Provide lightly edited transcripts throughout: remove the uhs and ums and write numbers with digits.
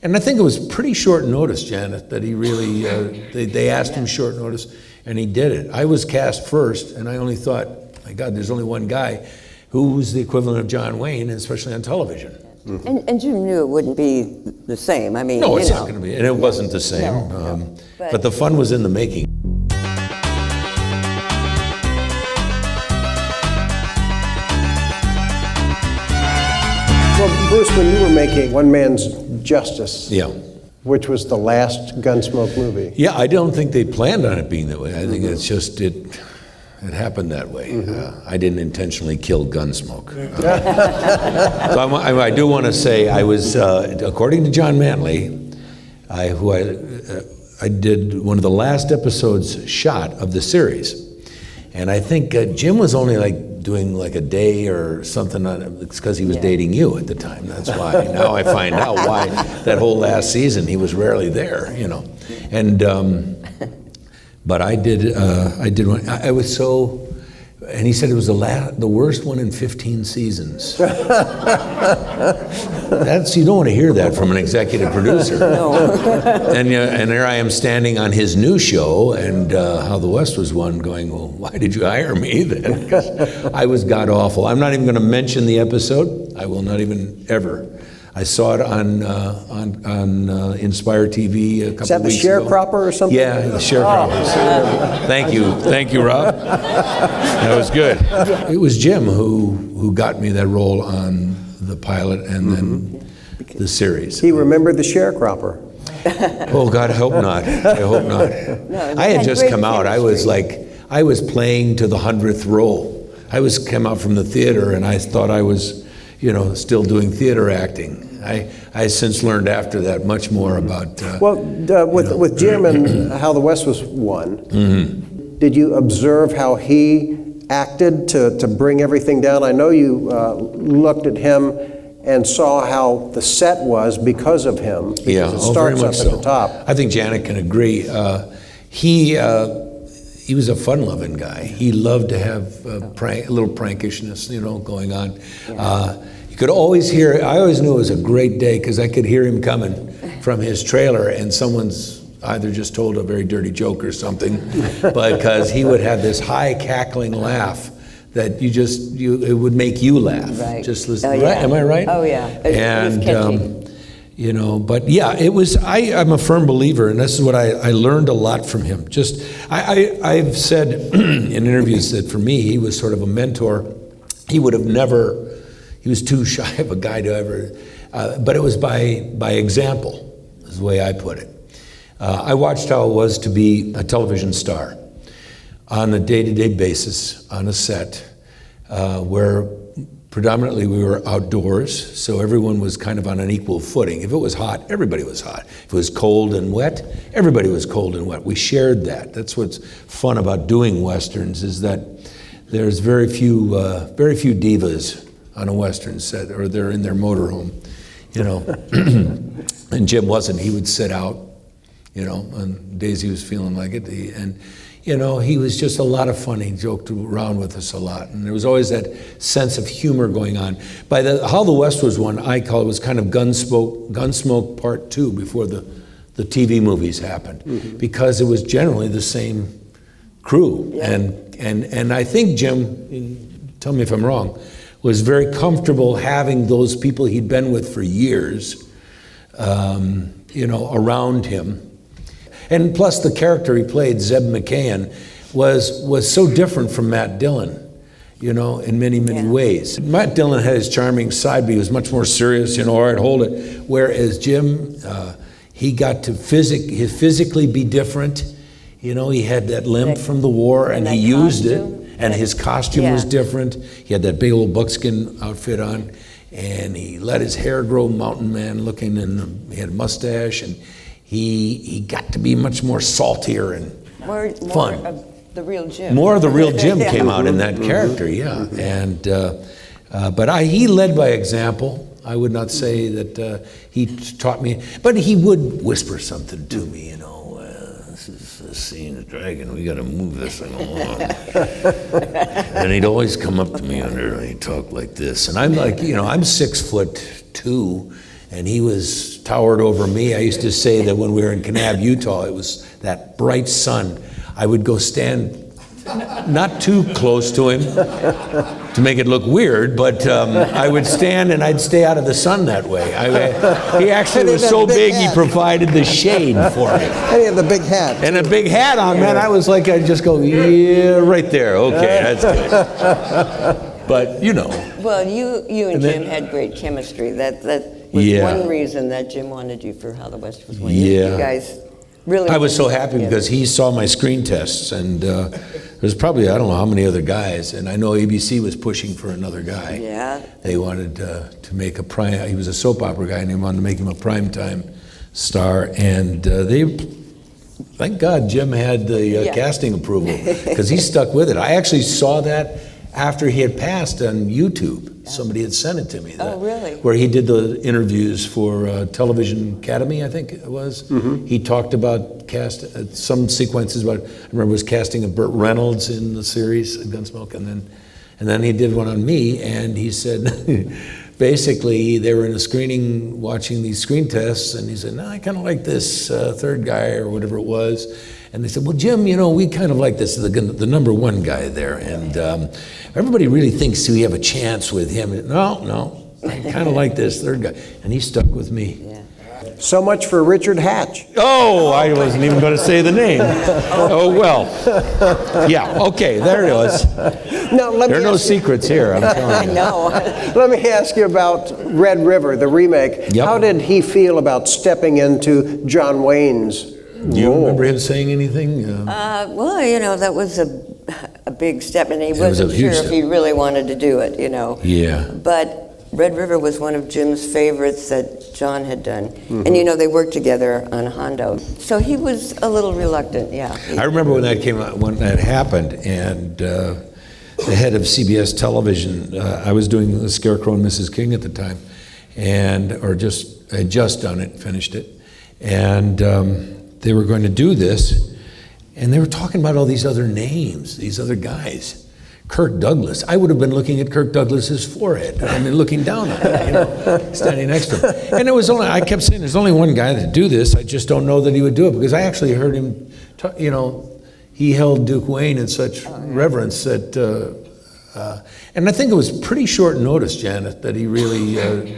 And I think it was pretty short notice, Janet, that he really, they asked him short notice, and he did it. I was cast first, and I only thought, my God, there's only one guy who was the equivalent of John Wayne, especially on television. Mm-hmm. And Jim knew it wouldn't be the same. I mean, no, it's not going to be, and it wasn't the same. No. But the fun was in the making. Well, Bruce, when you were making One Man's Justice, Yeah. which was the last Gunsmoke movie. Yeah, I don't think they planned on it being that way. I think it's just, it happened that way. I didn't intentionally kill Gunsmoke. So I do want to say I was, according to John Manley, I did one of the last episodes shot of the series. And I think Jim was only doing a day or something on it. It's because he was dating you at the time. That's why. Now I find out why that whole last season he was rarely there, And but I did one. I was so, and he said it was the worst one in 15 seasons. You don't want to hear that from an executive producer. No. And there I am standing on his new show, and How the West Was Won, going, well, why did you hire me then? Because I was god awful. I'm not even going to mention the episode. I will not even ever. I saw it on Inspire TV a couple weeks ago. Is that the sharecropper or something? Yeah, the sharecroppers. Thank you, Rob. That was good. It was Jim who got me that role on the pilot and then the series. He remembered the sharecropper. Oh God, I hope not. I hope not. No, I had just come out. I was chemistry. playing to the 100th role. Came out from the theater, and I thought I was, still doing theater acting. I since learned after that much more about. With Jim and How the West Was Won, did you observe how he acted to bring everything down? I know you looked at him and saw how the set was because of him. Because it starts up at the top. I think Janet can agree. He was a fun-loving guy. He loved to have a little prankishness, going on. Yeah. You could always hear. I always knew it was a great day because I could hear him coming from his trailer, and someone's either just told a very dirty joke or something, because he would have this high cackling laugh that it would make you laugh. Right. Just listen. Oh, yeah. Right? Am I right? Oh yeah. And it was catchy. but yeah, it was. I'm a firm believer, and this is what I learned a lot from him. I've said in interviews that for me he was sort of a mentor. He would have never. He was too shy of a guy to ever. But it was by example, is the way I put it. I watched how it was to be a television star on a day-to-day basis on a set where predominantly we were outdoors, so everyone was kind of on an equal footing. If it was hot, everybody was hot. If it was cold and wet, everybody was cold and wet. We shared that. That's what's fun about doing Westerns, is that there's very few divas on a Western set, or they're in their motorhome, And Jim wasn't. He would sit out, on days he was feeling like it. He was just a lot of fun. He joked around with us a lot. And there was always that sense of humor going on. By How the West Was Won, I call it was kind of Gunsmoke Part 2 before the TV movies happened, because it was generally the same crew. Yeah. And I think Jim, tell me if I'm wrong, was very comfortable having those people he'd been with for years, around him. And plus the character he played, Zeb McCann, was so different from Matt Dillon, in many, many ways. Matt Dillon had his charming side, but he was much more serious, all right, hold it. Whereas Jim, he got to physically be different. He had that limp from the war, and he used it. And his costume was different. He had that big old buckskin outfit on, and he let his hair grow mountain man looking, and he had a mustache, and he got to be much more saltier and fun. More of the real Jim. More of the real Jim came out in that character, yeah. And but he led by example. I would not say that he taught me, but he would whisper something to me, this is a scene of Dragon, we got to move this thing along. And he'd always come up to me and he'd talk like this. And I'm like, I'm 6'2", and he was towered over me. I used to say that when we were in Kanab, Utah, it was that bright sun. I would go stand not too close to him to make it look weird, but I would stand and I'd stay out of the sun that way. He actually was so big he provided the shade for me. And he had the big hat. And a big hat on, man. I was like, I'd just go, yeah, right there. Okay, that's good. But, you know. Well, you and Jim had great chemistry. That was one reason that Jim wanted you for How the West Was Won. Yeah. You guys really. I was so happy because he saw my screen tests, and there's probably, I don't know how many other guys, and I know ABC was pushing for another guy. Yeah. They wanted to make he was a soap opera guy, and they wanted to make him a primetime star, and thank God Jim had the casting approval, because he stuck with it. I actually saw that after he had passed on YouTube. Somebody had sent it to me. Oh, really? Where he did the interviews for Television Academy, I think it was. Mm-hmm. He talked about some sequences about, I remember was casting of Burt Reynolds in the series Gunsmoke, and then he did one on me, and he said, basically they were in a screening watching these screen tests, and he said, no, I kind of like this third guy or whatever it was. And they said, well, Jim, we kind of like this, the number one guy there. And everybody really thinks we have a chance with him. No, I kind of like this third guy. And he stuck with me. Yeah. So much for Richard Hatch. Oh, I wasn't even going to say the name. Oh, well. Yeah, okay, there it was. Now, there are no secrets here, I'm telling you. No. Let me ask you about Red River, the remake. Yep. How did he feel about stepping into John Wayne's Do you remember him saying anything? Well, that was a big step, and he wasn't sure if he really wanted to do it, Yeah. But Red River was one of Jim's favorites that John had done. Mm-hmm. And, they worked together on Hondo. So he was a little reluctant, yeah. I remember when that came out, when that happened, and the head of CBS Television, I was doing The Scarecrow and Mrs. King at the time, I had just done it, finished it, and they were going to do this, and they were talking about all these other names, these other guys. Kirk Douglas. I would have been looking at Kirk Douglas's forehead. I mean, looking down on it, standing next to him. And I kept saying, there's only one guy that do this. I just don't know that he would do it, because I actually heard him, he held Duke Wayne in such reverence that, and I think it was pretty short notice, Janet, that he really,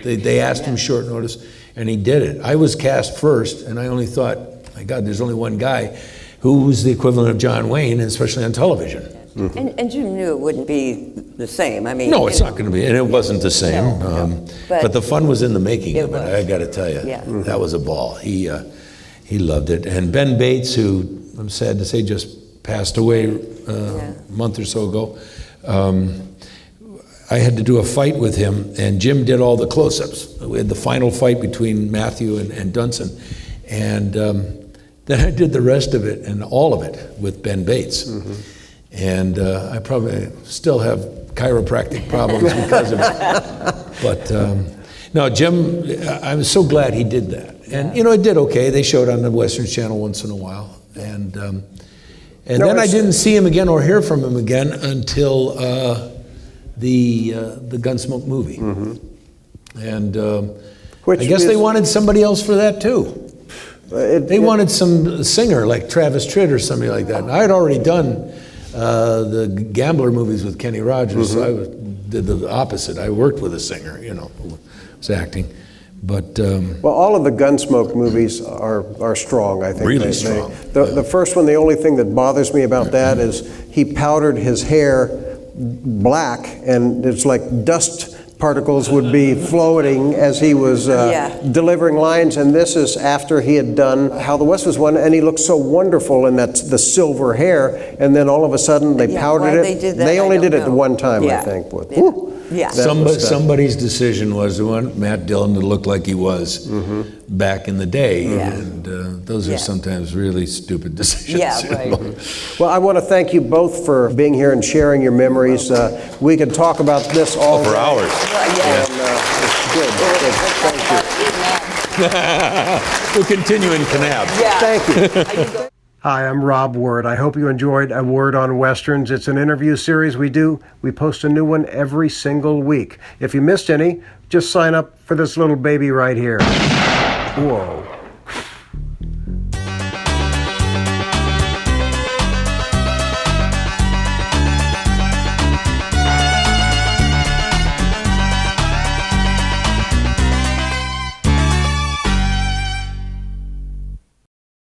they asked him short notice, and he did it. I was cast first, and I only thought, my God, there's only one guy who was the equivalent of John Wayne, especially on television. Mm-hmm. And Jim knew it wouldn't be the same. I mean, no, it's not going to be, and it wasn't the same. No. But the fun was in the making of it. I got to tell you, that was a ball. He loved it. And Ben Bates, who I'm sad to say just passed away a month or so ago, I had to do a fight with him, and Jim did all the close-ups. We had the final fight between Matthew and Dunson, and then I did the rest of it and all of it with Ben Bates. Mm-hmm. And I probably still have chiropractic problems because of it. But no, Jim, I was so glad he did that. And, it did okay. They showed on the Western Channel once in a while. And then I didn't see him again or hear from him again until the Gunsmoke movie. Mm-hmm. And I guess they wanted somebody else for that, too. They wanted some singer like Travis Tritt or somebody like that. And I had already done the Gambler movies with Kenny Rogers, so I did the opposite. I worked with a singer, who was acting. But well, all of the Gunsmoke movies are strong, I think. Really strong. The first one, the only thing that bothers me about that is he powdered his hair black, and it's like dust particles would be floating as he was delivering lines, and this is after he had done How the West Was Won, and he looked so wonderful in the silver hair, and then all of a sudden they powdered it. They only did it one time, I think. Somebody's decision was to want Matt Dillon to look like he was back in the day, and those are sometimes really stupid decisions. Yeah, right. Well, I want to thank you both for being here and sharing your memories. We could talk about this all for hours. And, it's good. Thank you. We'll continue in Kanab. Thank you. Hi, I'm Rob Word. I hope you enjoyed A Word on Westerns. It's an interview series we do. We post a new one every single week. If you missed any, just sign up for this little baby right here. Whoa.